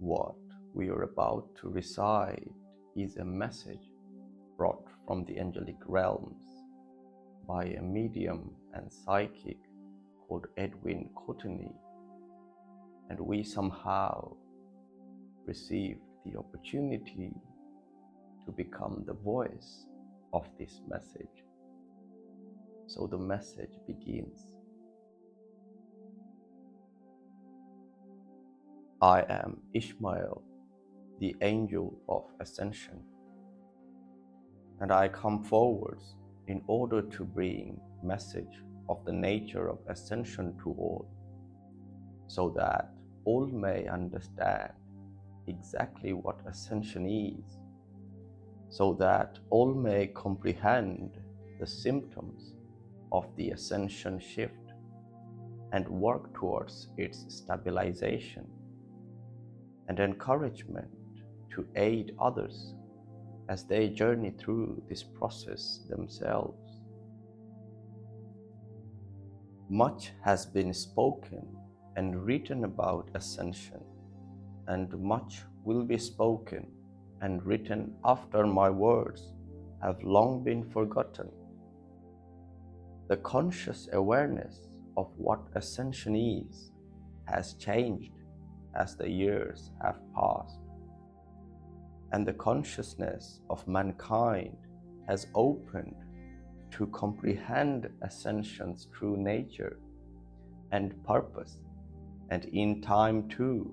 What we are about to recite is a message brought from the angelic realms by a medium and psychic called Edwin Courtenay, and we somehow received the opportunity to become the voice of this message. So the message begins. I am Ishmael, the angel of Ascension, and I come forwards in order to bring message of the nature of Ascension to all, so that all may understand exactly what Ascension is, so that all may comprehend the symptoms of the Ascension shift and work towards its stabilization and encouragement to aid others as they journey through this process themselves. Much has been spoken and written about Ascension, and much will be spoken and written after my words have long been forgotten. The conscious awareness of what Ascension is has changed as the years have passed, and the consciousness of mankind has opened to comprehend Ascension's true nature and purpose, and in time too,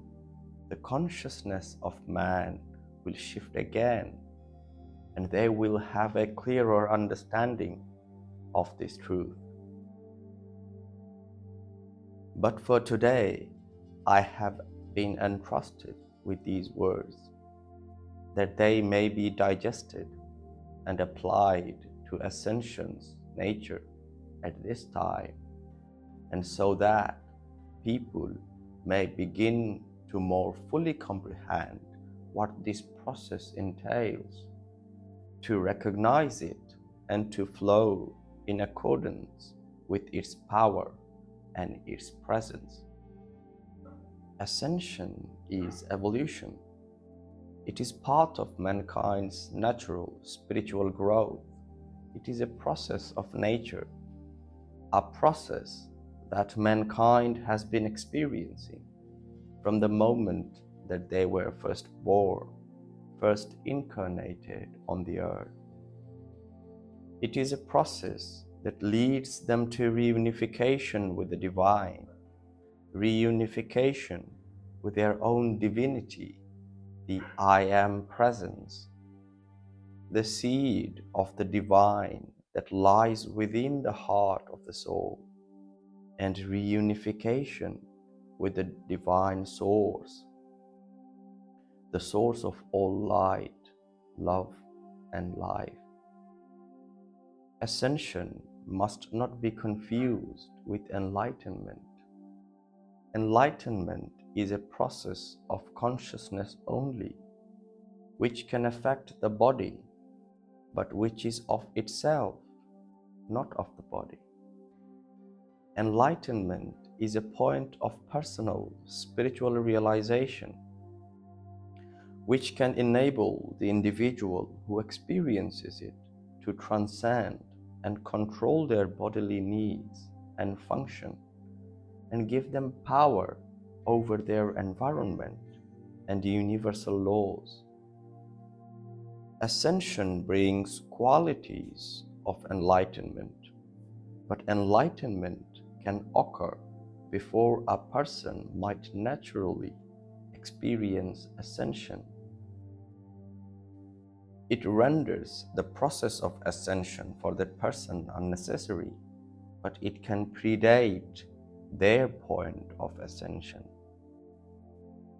the consciousness of man will shift again, and they will have a clearer understanding of this truth. But for today, I have been entrusted with these words, that they may be digested and applied to Ascension's nature at this time, and so that people may begin to more fully comprehend what this process entails, to recognize it and to flow in accordance with its power and its presence. Ascension is evolution. It is part of mankind's natural spiritual growth. It is a process of nature, a process that mankind has been experiencing from the moment that they were first born, first incarnated on the earth. It is a process that leads them to reunification with the divine, reunification with their own divinity, the I Am presence, the seed of the divine that lies within the heart of the soul, and reunification with the divine source, the source of all light, love, and life. Ascension must not be confused with enlightenment. Enlightenment is a process of consciousness only, which can affect the body, but which is of itself, not of the body. Enlightenment is a point of personal spiritual realization, which can enable the individual who experiences it to transcend and control their bodily needs and function, and give them power over their environment and universal laws. Ascension brings qualities of enlightenment, but enlightenment can occur before a person might naturally experience ascension. It renders the process of ascension for that person unnecessary, but it can predate their point of ascension.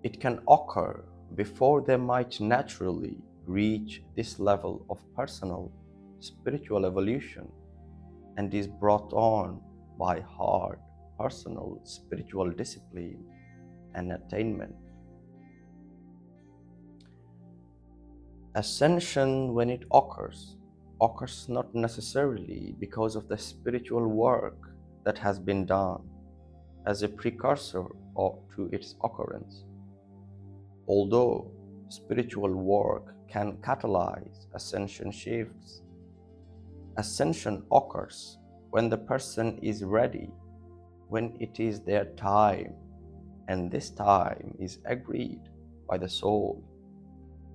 It can occur before they might naturally reach this level of personal spiritual evolution, and is brought on by hard personal spiritual discipline and attainment. Ascension, when it occurs not necessarily because of the spiritual work that has been done as a precursor to its occurrence. Although spiritual work can catalyze ascension shifts, ascension occurs when the person is ready, when it is their time, and this time is agreed by the soul,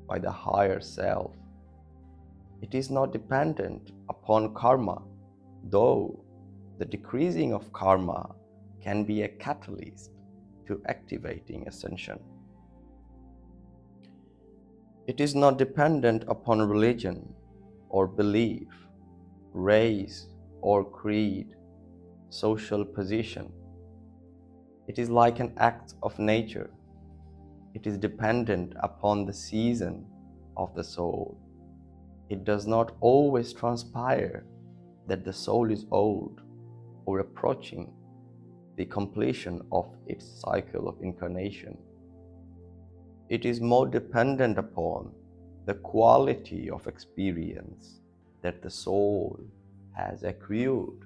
by the higher self. It is not dependent upon karma, though the decreasing of karma can be a catalyst to activating ascension. It is not dependent upon religion or belief, race or creed, social position. It is like an act of nature. It is dependent upon the season of the soul. It does not always transpire that the soul is old or approaching the completion of its cycle of incarnation. It is more dependent upon the quality of experience that the soul has accrued.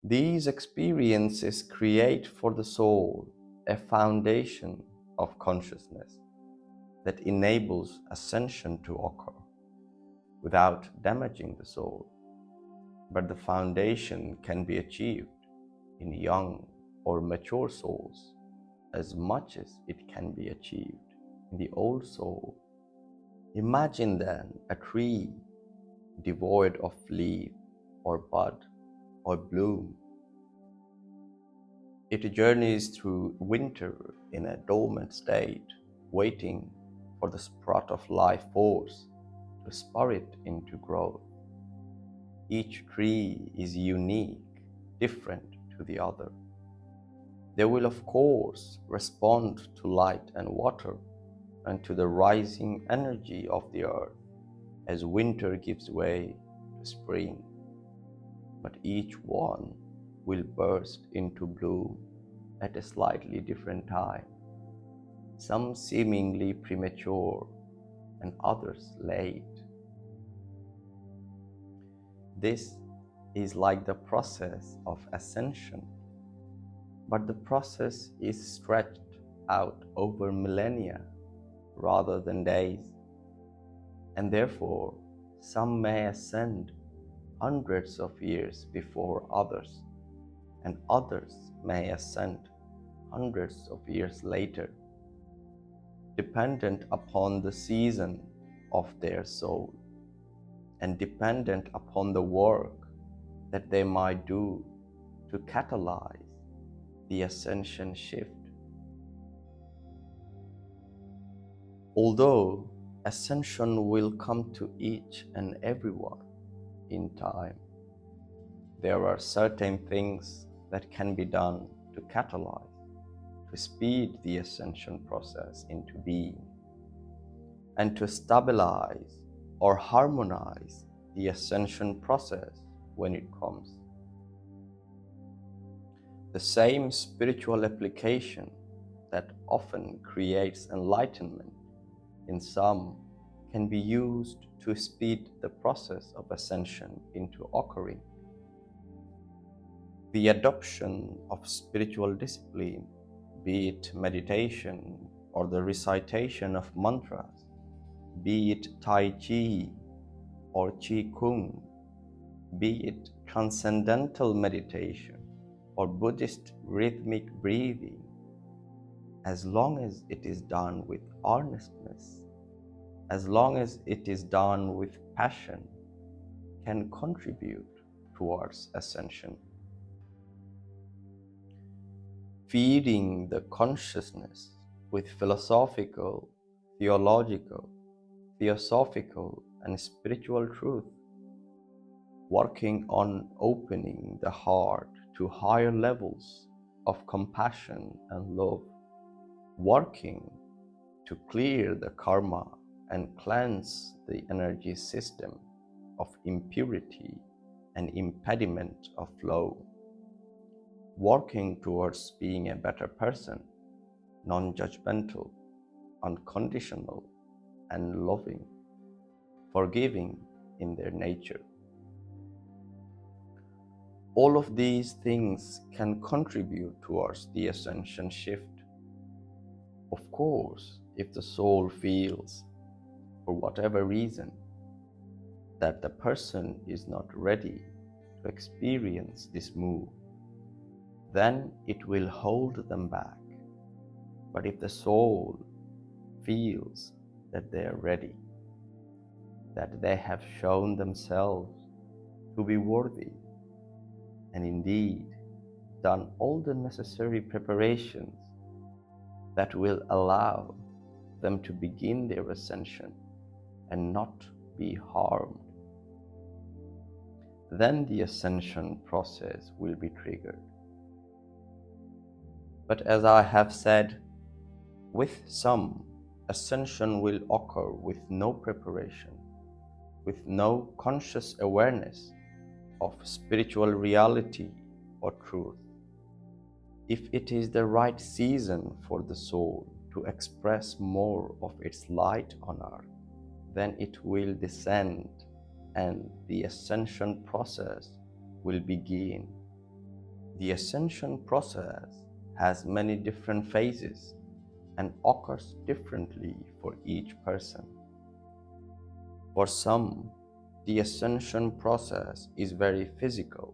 These experiences create for the soul a foundation of consciousness that enables ascension to occur without damaging the soul. But the foundation can be achieved in young or mature souls as much as it can be achieved in the old soul. Imagine then a tree devoid of leaf or bud or bloom. It journeys through winter in a dormant state, waiting for the sprout of life force to spur it into growth. Each tree is unique, different to the other. They will, of course, respond to light and water and to the rising energy of the earth as winter gives way to spring. But each one will burst into bloom at a slightly different time, some seemingly premature and others late. This is like the process of ascension, but the process is stretched out over millennia rather than days, and therefore some may ascend hundreds of years before others, and others may ascend hundreds of years later, dependent upon the season of their soul and dependent upon the work that they might do to catalyze the ascension shift. Although ascension will come to each and everyone in time, there are certain things that can be done to catalyze, to speed the ascension process into being, and to stabilize or harmonize the ascension process when it comes. The same spiritual application that often creates enlightenment in some can be used to speed the process of ascension into occurring. The adoption of spiritual discipline, be it meditation or the recitation of mantras, be it Tai Chi or Qi Kung, be it transcendental meditation or Buddhist rhythmic breathing, as long as it is done with earnestness, as long as it is done with passion, can contribute towards ascension. Feeding the consciousness with philosophical, theological, theosophical, and spiritual truth, working on opening the heart to higher levels of compassion and love, working to clear the karma and cleanse the energy system of impurity and impediment of flow, working towards being a better person, non-judgmental, unconditional, and loving, forgiving in their nature. All of these things can contribute towards the ascension shift. Of course, if the soul feels, for whatever reason, that the person is not ready to experience this move, then it will hold them back. But if the soul feels that they are ready, that they have shown themselves to be worthy, and indeed done all the necessary preparations that will allow them to begin their ascension and not be harmed, then the ascension process will be triggered. But as I have said, with some, ascension will occur with no preparation, with no conscious awareness of spiritual reality or truth. If it is the right season for the soul to express more of its light on earth, then it will descend and the ascension process will begin. The ascension process has many different phases and occurs differently for each person. For some, the ascension process is very physical.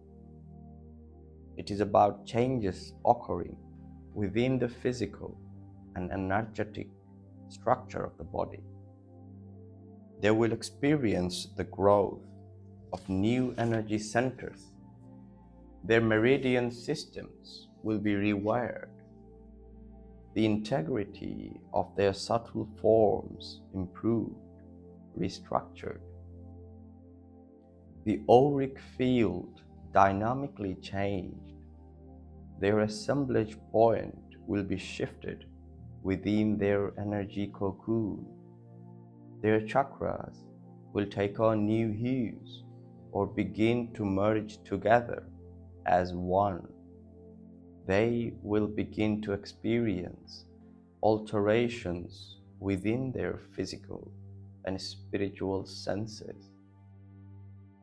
It is about changes occurring within the physical and energetic structure of the body. They will experience the growth of new energy centers. Their meridian systems will be rewired. The integrity of their subtle forms improved, restructured. The auric field dynamically changed. Their assemblage point will be shifted within their energy cocoon. Their chakras will take on new hues or begin to merge together as one. They will begin to experience alterations within their physical and spiritual senses,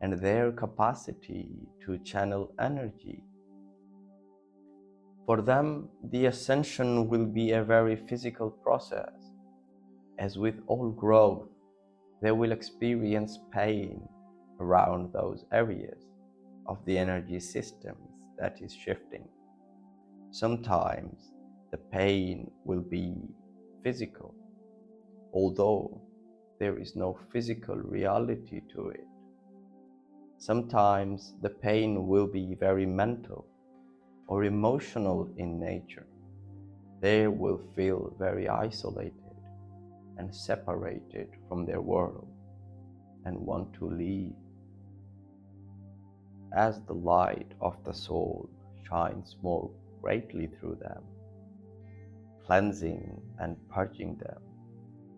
and their capacity to channel energy. For them, the ascension will be a very physical process. As with all growth, they will experience pain around those areas of the energy systems that is shifting. Sometimes the pain will be physical, although there is no physical reality to it. Sometimes the pain will be very mental or emotional in nature. They will feel very isolated and separated from their world and want to leave. As the light of the soul shines more greatly through them, cleansing and purging them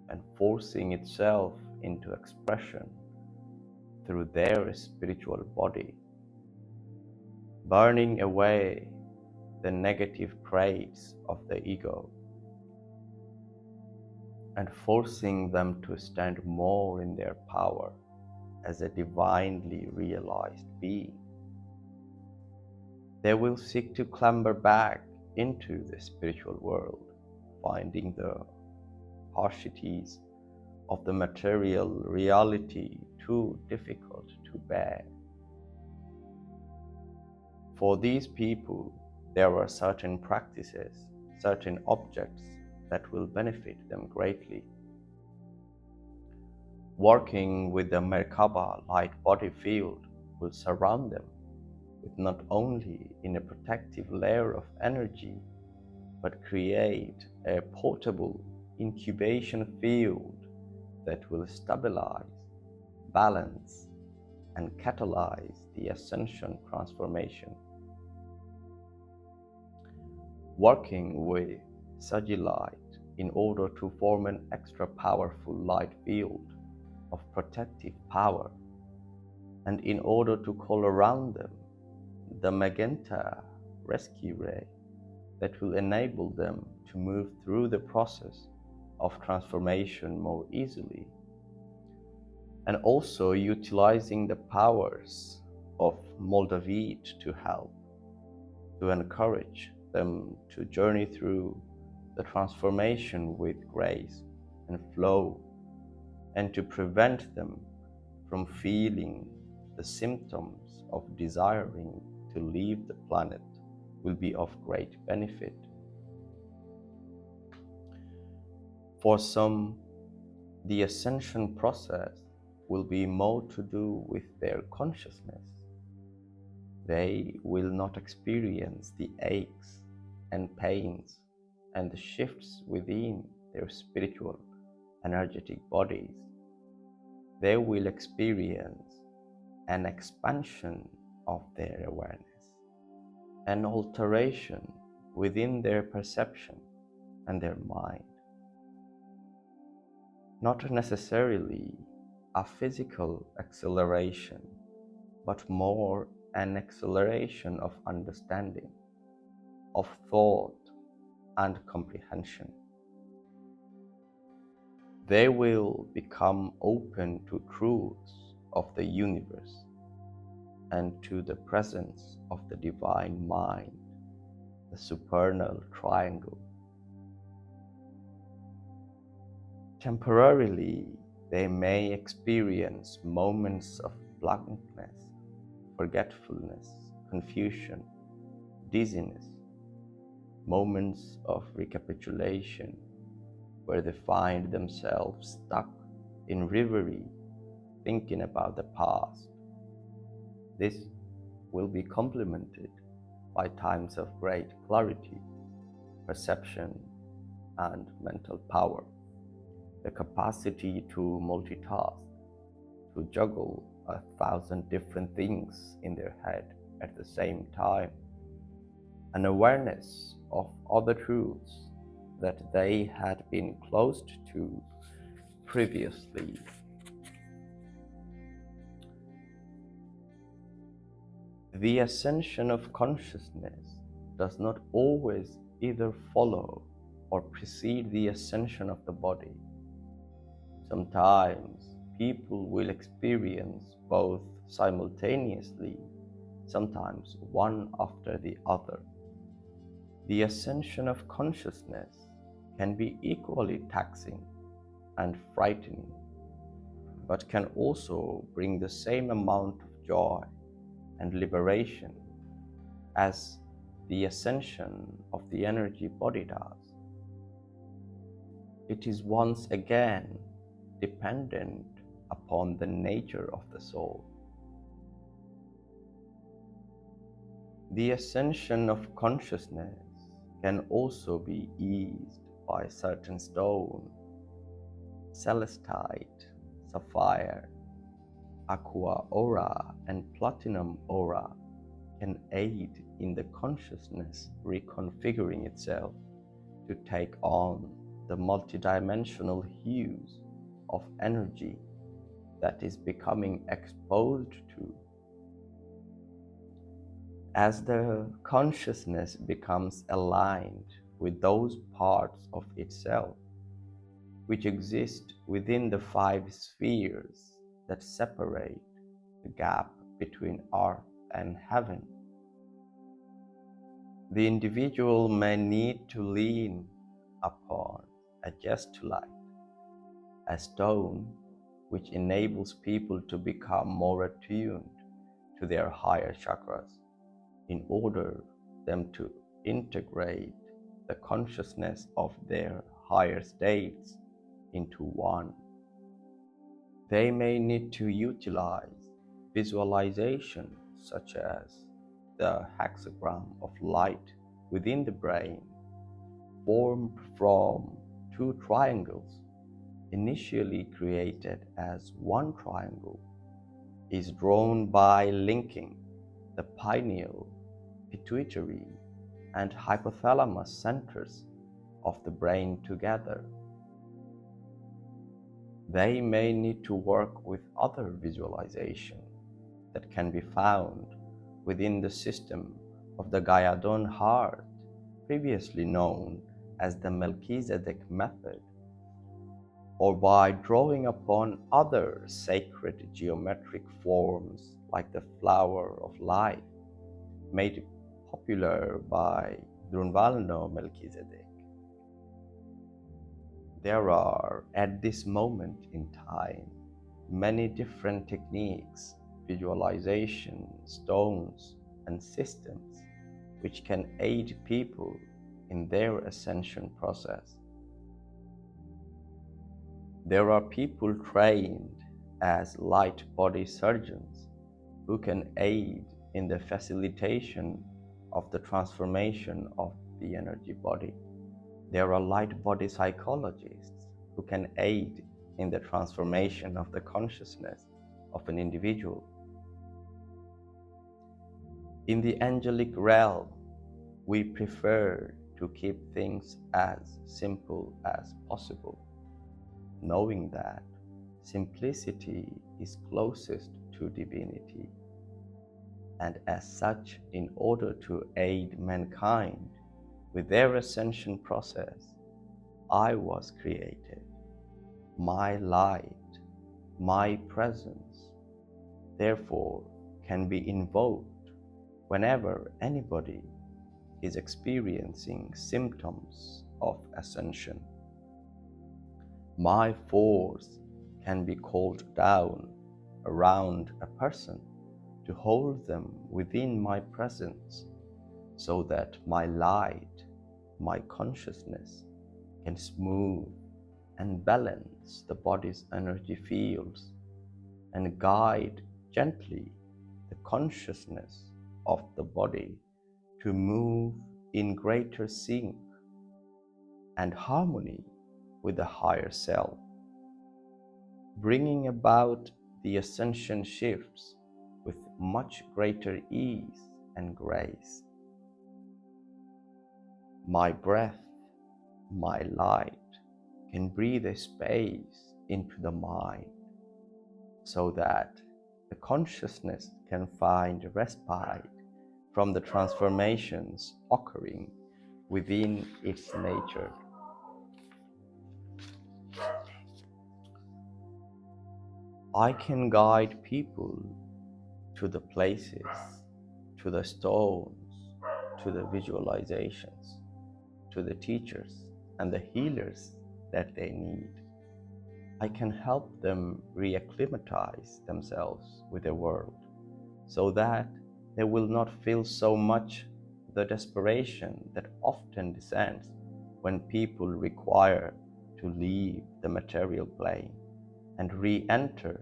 and forcing itself into expression through their spiritual body, burning away the negative traits of the ego and forcing them to stand more in their power as a divinely realized being. They will seek to clamber back into the spiritual world, finding the harshities of the material reality too difficult to bear. For these people, there are certain practices, certain objects that will benefit them greatly. Working with the Merkaba light body field will surround them with not only in a protective layer of energy, but create a portable incubation field that will stabilize, balance, and catalyze the ascension transformation. Working with Saji light in order to form an extra powerful light field of protective power, and in order to call around them the magenta rescue ray that will enable them to move through the process of transformation more easily, and also utilizing the powers of Moldavite to help, to encourage them to journey through the transformation with grace and flow, and to prevent them from feeling the symptoms of desiring to leave the planet will be of great benefit. For some, the ascension process will be more to do with their consciousness. They will not experience the aches and pains and the shifts within their spiritual, energetic bodies. They will experience an expansion of their awareness, an alteration within their perception and their mind. Not necessarily a physical acceleration, but more an acceleration of understanding, of thought and comprehension. They will become open to truths of the universe and to the presence of the divine mind, the supernal triangle. Temporarily, they may experience moments of blankness, forgetfulness, confusion, dizziness, moments of recapitulation, where they find themselves stuck in reverie, thinking about the past. This will be complemented by times of great clarity, perception, and mental power, the capacity to multitask, to juggle 1,000 different things in their head at the same time, an awareness of other truths that they had been closed to previously. The ascension of consciousness does not always either follow or precede the ascension of the body. Sometimes people will experience both simultaneously, sometimes one after the other. The ascension of consciousness can be equally taxing and frightening, but can also bring the same amount of joy and liberation as the ascension of the energy body does. It is once again dependent upon the nature of the soul. The ascension of consciousness can also be eased by certain stone, celestite, sapphire, aqua aura, and platinum aura can aid in the consciousness reconfiguring itself to take on the multidimensional hues of energy that is becoming exposed to. As the consciousness becomes aligned with those parts of itself which exist within the 5 spheres that separate the gap between earth and heaven, the individual may need to lean upon a gestulite, a stone which enables people to become more attuned to their higher chakras, in order them to integrate the consciousness of their higher states into one. They may need to utilize visualization such as the hexagram of light within the brain, formed from 2 triangles, initially created as one triangle, is drawn by linking the pineal, pituitary, and hypothalamus centers of the brain together. They may need to work with other visualization that can be found within the system of the Gayadon heart, previously known as the Melchizedek method, or by drawing upon other sacred geometric forms like the flower of life, made popular by Drunvalno Melchizedek. There are, at this moment in time, many different techniques, visualization, stones, and systems which can aid people in their ascension process. There are people trained as light body surgeons who can aid in the facilitation of the transformation of the energy body. There are light body psychologists who can aid in the transformation of the consciousness of an individual. In the angelic realm, we prefer to keep things as simple as possible, knowing that simplicity is closest to divinity. And as such, in order to aid mankind with their ascension process, I was created. My light, my presence, therefore, can be invoked whenever anybody is experiencing symptoms of ascension. My force can be called down around a person to hold them within my presence, so that my light, my consciousness, can smooth and balance the body's energy fields and guide gently the consciousness of the body to move in greater sync and harmony with the higher self, bringing about the ascension shifts with much greater ease and grace. My breath, my light, can breathe a space into the mind so that the consciousness can find respite from the transformations occurring within its nature. I can guide people to the places, to the stones, to the visualizations, to the teachers and the healers that they need. I can help them reacclimatize themselves with the world so that they will not feel so much the desperation that often descends when people require to leave the material plane and re-enter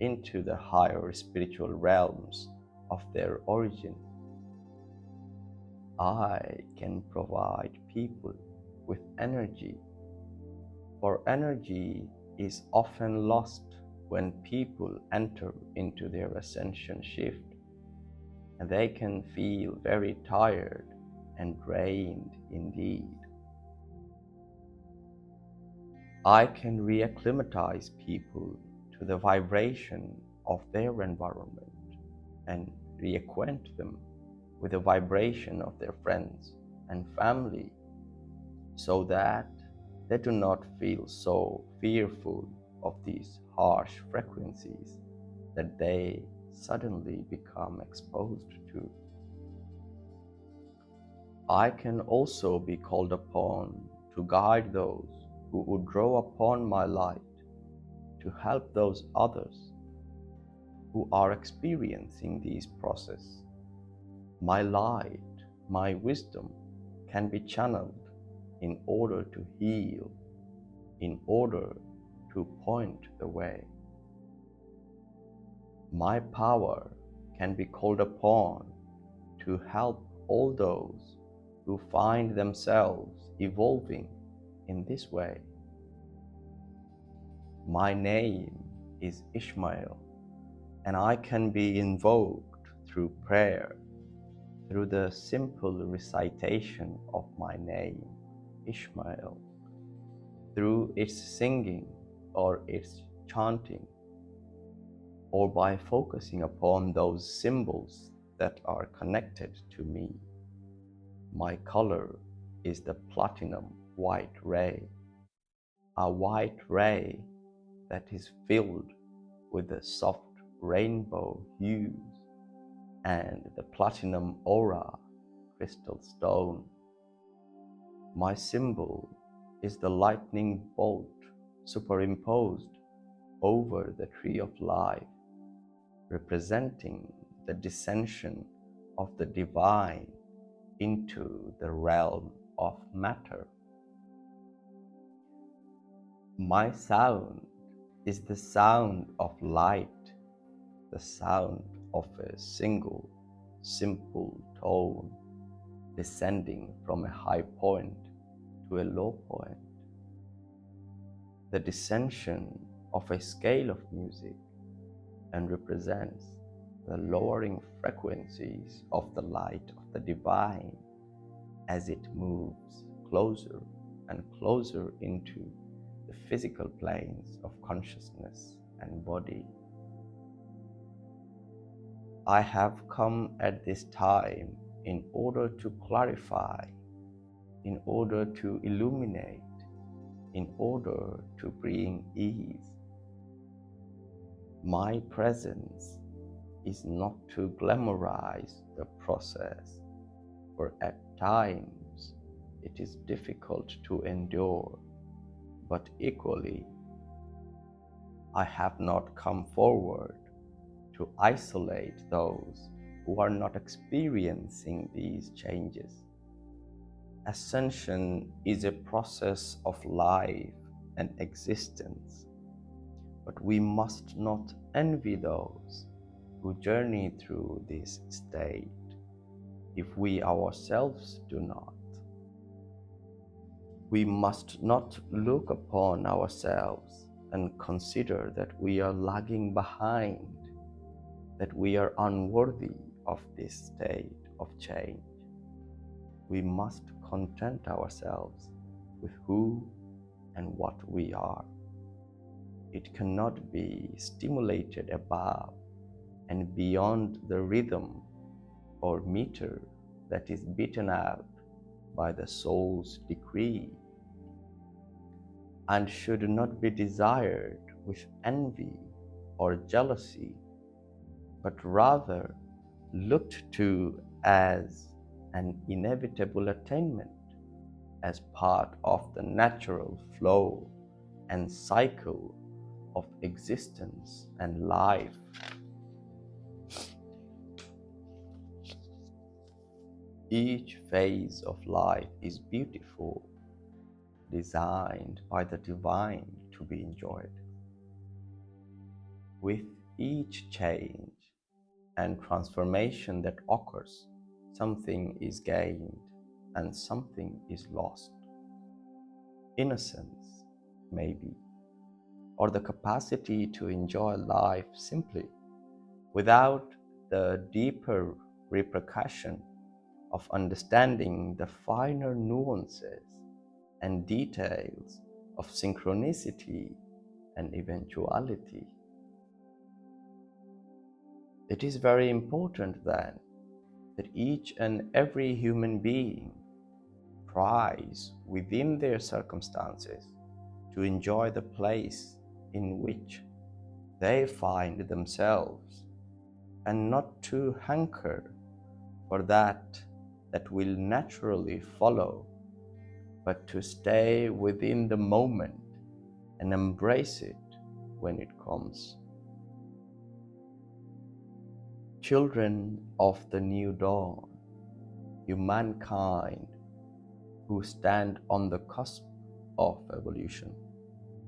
into the higher spiritual realms of their origin. I can provide people with energy, for energy is often lost when people enter into their ascension shift, and they can feel very tired and drained indeed. I can reacclimatize people to the vibration of their environment and reacquaint them with the vibration of their friends and family, so that they do not feel so fearful of these harsh frequencies that they suddenly become exposed to. I can also be called upon to guide those who would draw upon my light, to help those others who are experiencing these processes. My light, my wisdom can be channeled in order to heal, in order to point the way. My power can be called upon to help all those who find themselves evolving in this way. My name is Ishmael, and I can be invoked through prayer, through the simple recitation of my name, Ishmael, through its singing or its chanting, or by focusing upon those symbols that are connected to me. My color is the platinum white ray, a white ray that is filled with the soft rainbow hues and the platinum aura crystal stone. My symbol is the lightning bolt superimposed over the tree of life, representing the descension of the divine into the realm of matter. My sound is the sound of light, the sound of a single, simple tone descending from a high point to a low point. The descension of a scale of music and represents the lowering frequencies of the light of the divine as it moves closer and closer into the physical planes of consciousness and body. I have come at this time in order to clarify, in order to illuminate, in order to bring ease. My presence is not to glamorize the process, for at times it is difficult to endure, but equally, I have not come forward to isolate those who are not experiencing these changes. Ascension is a process of life and existence, but we must not envy those who journey through this state if we ourselves do not. We must not look upon ourselves and consider that we are lagging behind, that we are unworthy of this state of change. We must content ourselves with who and what we are. It cannot be stimulated above and beyond the rhythm or meter that is beaten out by the soul's decree, and should not be desired with envy or jealousy, but rather looked to as an inevitable attainment, as part of the natural flow and cycle of existence and life. Each phase of life is beautiful, designed by the divine to be enjoyed. With each change and transformation that occurs, something is gained and something is lost. Innocence, maybe, or the capacity to enjoy life simply, without the deeper repercussion of understanding the finer nuances and details of synchronicity and eventuality. It is very important then that each and every human being tries within their circumstances to enjoy the place in which they find themselves, and not to hanker for that will naturally follow, but to stay within the moment and embrace it when it comes. Children of the new dawn, humankind who stand on the cusp of evolution,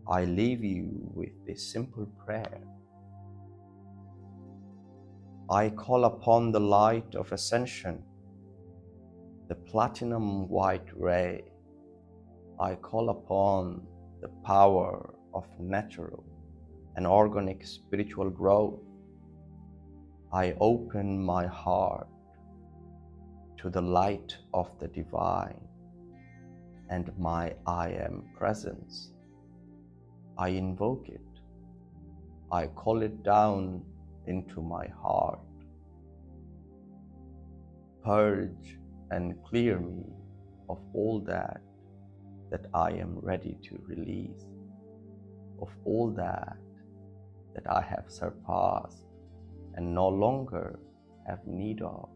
I leave you with this simple prayer. I call upon the light of ascension, the platinum white ray. I call upon the power of natural and organic spiritual growth. I open my heart to the light of the divine and my I am presence. I invoke it. I call it down into my heart. Purge and clear me of all that I am ready to release, of all that I have surpassed and no longer have need of,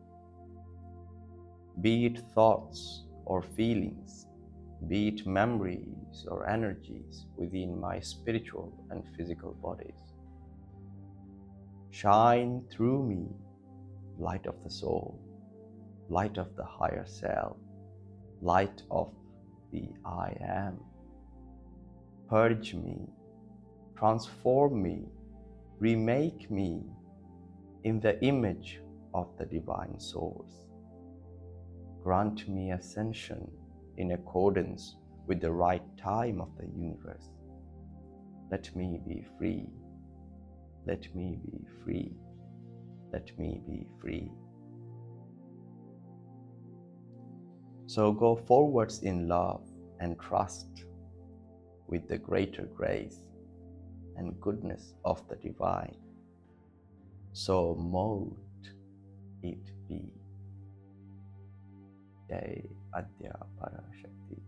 be it thoughts or feelings, be it memories or energies within my spiritual and physical bodies. Shine through me, light of the soul, light of the higher self, light of the I am. Purge me, transform me, remake me in the image of the divine source. Grant me ascension in accordance with the right time of the universe. Let me be free. Let me be free. Let me be free. So go forwards in love and trust with the greater grace and goodness of the divine. So mote it be. Jai Adya Parashakti.